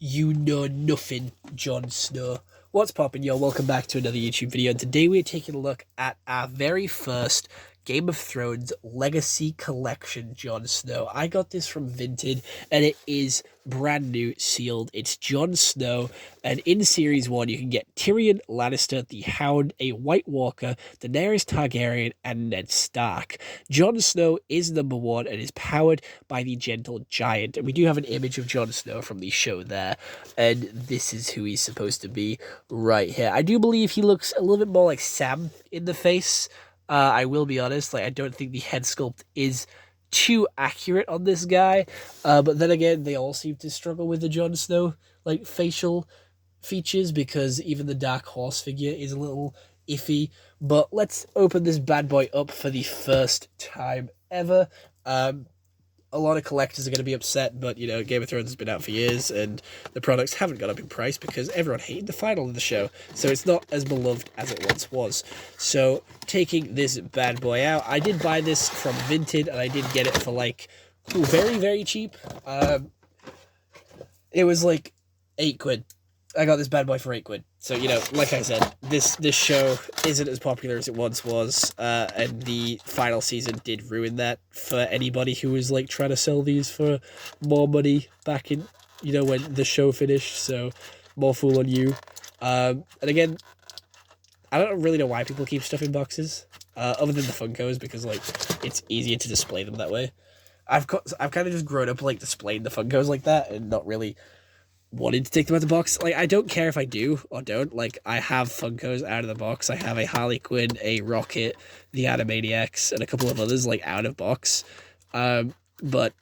You know nothing, Jon Snow. What's poppin', y'all? Welcome back to another YouTube video, and today we're taking a look at our very first Game of Thrones Legacy Collection Jon Snow. I got this from Vinted, and it is brand new, sealed. It's Jon Snow, and in Series 1, you can get Tyrion Lannister, the Hound, a White Walker, Daenerys Targaryen, and Ned Stark. Jon Snow is number 1 and is powered by the Gentle Giant. And we do have an image of Jon Snow from the show there, and this is who he's supposed to be right here. I do believe he looks a little bit more like Sam in the face. I will be honest, I don't think the head sculpt is too accurate on this guy, but then again, they all seem to struggle with the Jon Snow, facial features, because even the Dark Horse figure is a little iffy. But let's open this bad boy up for the first time ever. A lot of collectors are going to be upset, but, Game of Thrones has been out for years, and the products haven't gone up in price because everyone hated the final of the show, so it's not as beloved as it once was. So, taking this bad boy out, I did buy this from Vinted, and I did get it for, very, very cheap. It was, 8 quid. I got this bad boy for 8 quid. So, like I said, this show isn't as popular as it once was, and the final season did ruin that for anybody who was, trying to sell these for more money back in, when the show finished, so more fool on you. And again, I don't really know why people keep stuff in boxes, other than the Funkos, because, it's easier to display them that way. I've kind of just grown up, displaying the Funkos like that, and not really wanted to take them out of the box. I don't care if I do or don't. I have Funkos out of the box. I have a Harley Quinn, a Rocket, the Animaniacs, and a couple of others, out of box. But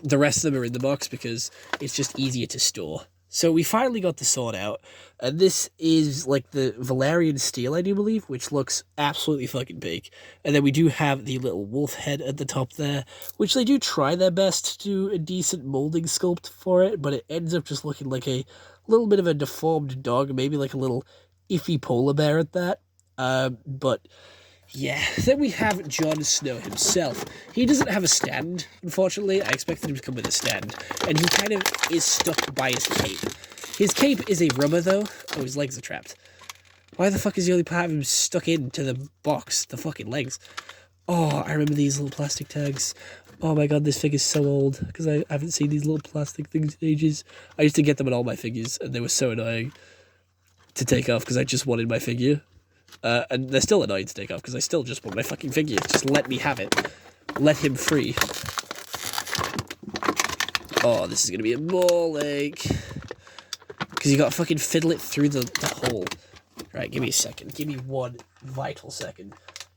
the rest of them are in the box because it's just easier to store. So we finally got the sword out, and this is, the Valyrian steel, I do believe, which looks absolutely fucking big. And then we do have the little wolf head at the top there, which they do try their best to do a decent molding sculpt for it, but it ends up just looking like a little bit of a deformed dog, maybe a little iffy polar bear at that. But yeah, then we have Jon Snow himself. He doesn't have a stand, unfortunately. I expected him to come with a stand, and he kind of is stuck by his cape. His cape is a rubber, though. Oh, his legs are trapped. Why the fuck is the only part of him stuck into the box? The fucking legs. Oh, I remember these little plastic tags. Oh my god, this figure's so old, because I haven't seen these little plastic things in ages. I used to get them on all my figures, and they were so annoying to take off, because I just wanted my figure. And they're still annoying to take off, because I still just want my fucking figure. Just let me have it. Let him free. Oh, this is going to be a ball ache. Because you got to fucking fiddle it through the hole. Right, give me a second. Give me one vital second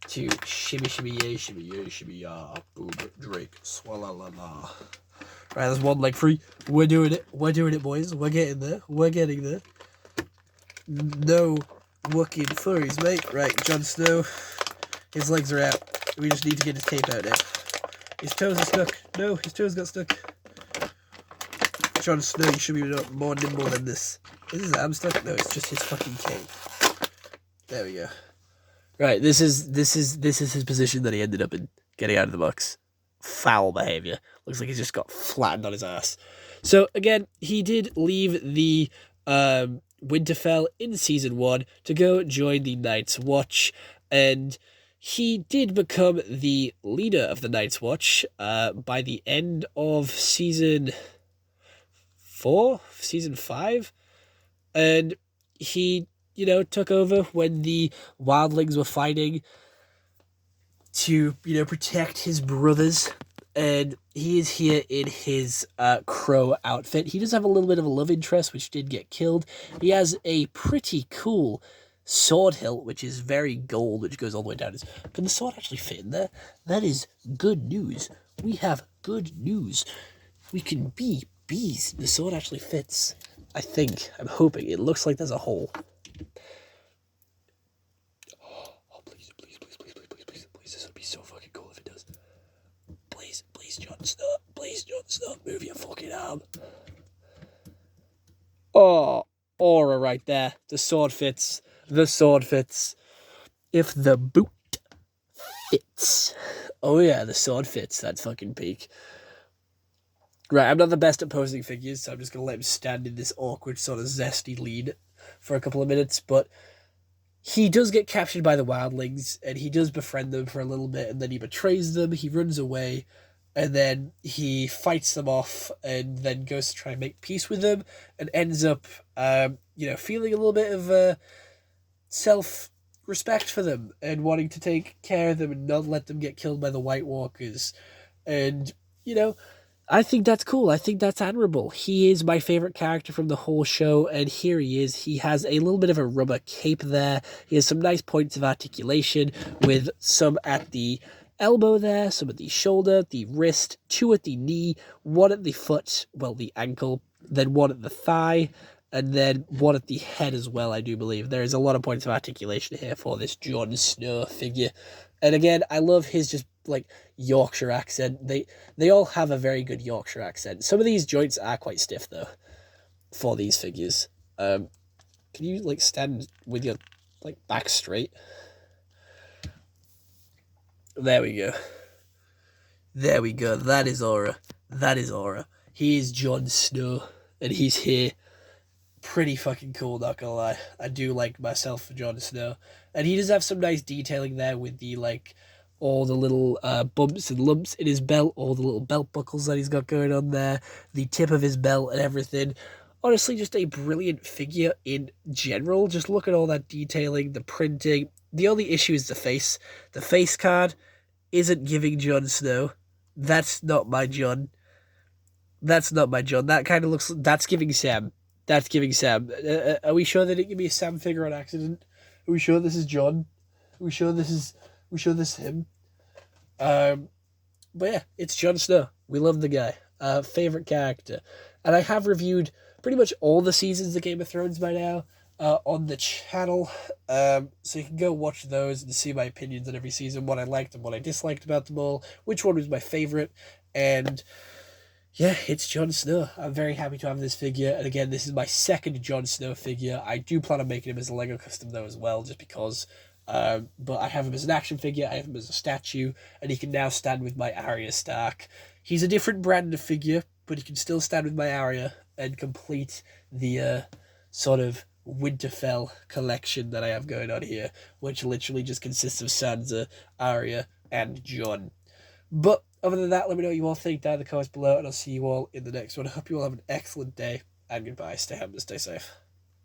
to shimmy, shimmy, ya, boom, drake, swalla la la. Right, there's one leg free. We're doing it. We're doing it, boys. We're getting there. We're getting there. No working furries, mate. Right, Jon Snow. His legs are out. We just need to get his cape out now. His toes are stuck. No, his toes got stuck. Jon Snow, you should be more nimble than this. Is his arm stuck? No, it's just his fucking cape. There we go. Right, this is his position that he ended up in, getting out of the box. Foul behavior. Looks like he's just got flattened on his ass. So again, he did leave the Winterfell in season 1 to go join the Night's Watch, and he did become the leader of the Night's Watch by the end of season 4, season 5, and he, took over when the wildlings were fighting to, protect his brothers. And he is here in his crow outfit. He does have a little bit of a love interest, which did get killed. He has a pretty cool sword hilt, which is very gold, which goes all the way down. Can the sword actually fit in there? That is good news. We have good news. We can be bees. The sword actually fits. I think. I'm hoping. It looks like there's a hole. Oh, please. This would be so fucking cool if it does. Please, Jon Snow. Please, Jon Snow. Move your fucking arm. Oh, aura right there. The sword fits. The sword fits. If the boot fits. Oh yeah, the sword fits. That's fucking peak. Right, I'm not the best at posing figures, so I'm just gonna let him stand in this awkward sort of zesty lead for a couple of minutes, but he does get captured by the wildlings, and he does befriend them for a little bit, and then he betrays them, he runs away, and then he fights them off, and then goes to try and make peace with them, and ends up, feeling a little bit of self-respect for them, and wanting to take care of them and not let them get killed by the White Walkers. And, I think that's cool. I think that's admirable. He is my favorite character from the whole show, and here he is. He has a little bit of a rubber cape there. He has some nice points of articulation, with some at the elbow there, some at the shoulder, the wrist, two at the knee, one at the foot, well, the ankle, then one at the thigh, and then one at the head as well, I do believe. There is a lot of points of articulation here for this Jon Snow figure. And again, I love his just, like, Yorkshire accent. They all have a very good Yorkshire accent. Some of these joints are quite stiff, though, for these figures. Can you, like, stand with your, like, back straight? There we go. There we go. That is aura. That is aura. He is Jon Snow, and he's here. Pretty fucking cool, not gonna lie. I do like myself for Jon Snow. And he does have some nice detailing there with the, like, all the little bumps and lumps in his belt, all the little belt buckles that he's got going on there, the tip of his belt and everything. Honestly, just a brilliant figure in general. Just look at all that detailing, the printing. The only issue is the face. The face card isn't giving Jon Snow. That's not my Jon. That's not my Jon. That kind of looks... That's giving Sam. That's giving Sam. Are we sure they didn't give me a Sam figure on accident? Are we sure this is Jon? Are we sure this is... We sure this is him? But yeah, it's Jon Snow. We love the guy. Favorite character. And I have reviewed pretty much all the seasons of Game of Thrones by now on the channel. So you can go watch those and see my opinions on every season, what I liked and what I disliked about them all, which one was my favorite. And yeah, it's Jon Snow. I'm very happy to have this figure. And again, this is my second Jon Snow figure. I do plan on making him as a Lego custom though as well, just because. But I have him as an action figure, I have him as a statue, and he can now stand with my Arya Stark. He's a different brand of figure, but he can still stand with my Arya and complete the sort of Winterfell collection that I have going on here, which literally just consists of Sansa, Arya, and Jon. But other than that, let me know what you all think down in the comments below, and I'll see you all in the next one. I hope you all have an excellent day, and goodbye. Stay happy, stay safe.